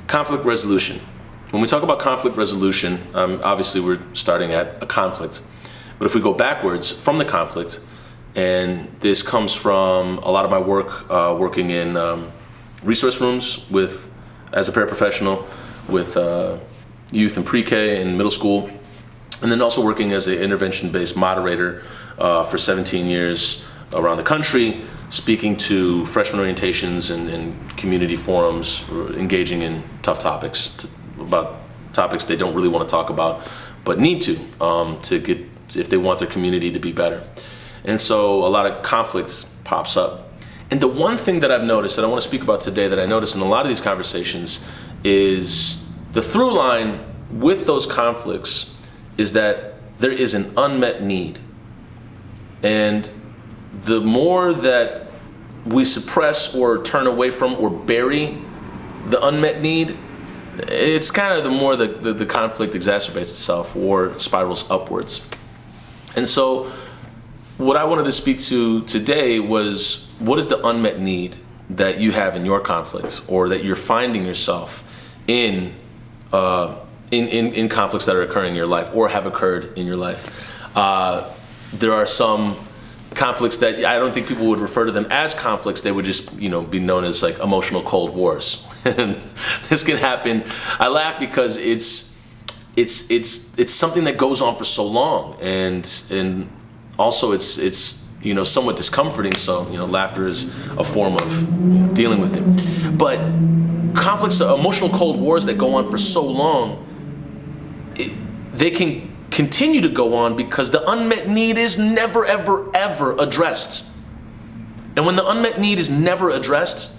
Conflict resolution. When we talk about conflict resolution, obviously we're starting at a conflict. But if we go backwards from the conflict, and this comes from a lot of my work working in resource rooms as a paraprofessional with youth in pre-K and middle school, and then also working as an intervention-based moderator for 17 years around the country, speaking to freshman orientations and community forums, engaging in tough topics, about topics they don't really want to talk about, but need to get, if they want their community to be better. And so a lot of conflicts pops up. And the one thing that I've noticed that I want to speak about today that I notice in a lot of these conversations is the through line with those conflicts is that there is an unmet need. And the more that we suppress or turn away from or bury the unmet need, it's kind of the more the conflict exacerbates itself or spirals upwards. And so what I wanted to speak to today was, what is the unmet need that you have in your conflict, or that you're finding yourself in conflicts that are occurring in your life or have occurred in your life? There are some conflicts that I don't think people would refer to them as conflicts. They would just, be known as like emotional cold wars. And this can happen. I laugh because it's something that goes on for so long, and also it's somewhat discomforting. So laughter is a form of dealing with it. But conflicts, emotional cold wars that go on for so long, they can continue to go on because the unmet need is never, ever, ever addressed. And when the unmet need is never addressed,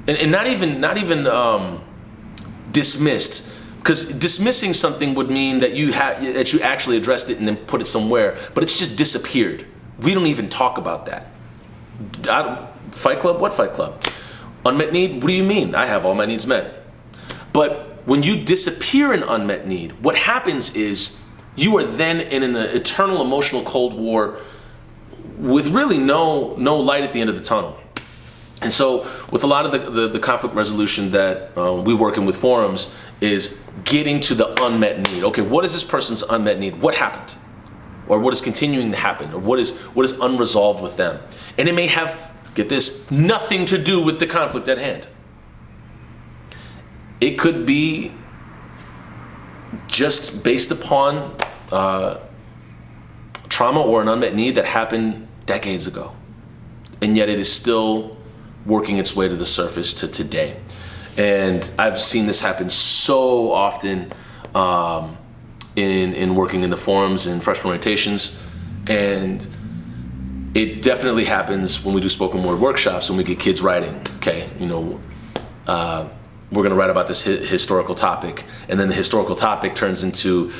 and not even dismissed, because dismissing something would mean that you actually addressed it and then put it somewhere, but it's just disappeared. We don't even talk about that. Fight Club? What Fight Club? Unmet need? What do you mean? I have all my needs met. But when you disappear an unmet need, what happens is you are then in an eternal emotional cold war with really no light at the end of the tunnel. And so with a lot of the conflict resolution that we work in with forums is getting to the unmet need. Okay, what is this person's unmet need? What happened? Or what is continuing to happen? Or what is unresolved with them? And it may have, get this, nothing to do with the conflict at hand. It could be just based upon trauma or an unmet need that happened decades ago. And yet it is still working its way to the surface to today. And I've seen this happen so often in working in the forums and freshman orientations. And it definitely happens when we do spoken word workshops, when we get kids writing. Okay, we're going to write about this historical topic, and then the historical topic turns into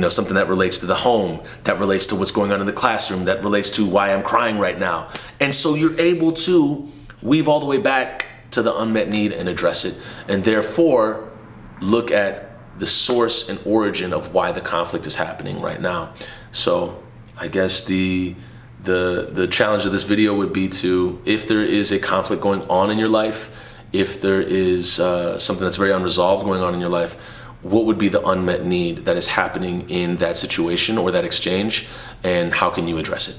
something that relates to the home, that relates to what's going on in the classroom, that relates to why I'm crying right now. And so you're able to weave all the way back to the unmet need and address it, and therefore look at the source and origin of why the conflict is happening right now. So I guess the challenge of this video would be to, if there is a conflict going on in your life, if there is something that's very unresolved going on in your life, what would be the unmet need that is happening in that situation or that exchange, and how can you address it?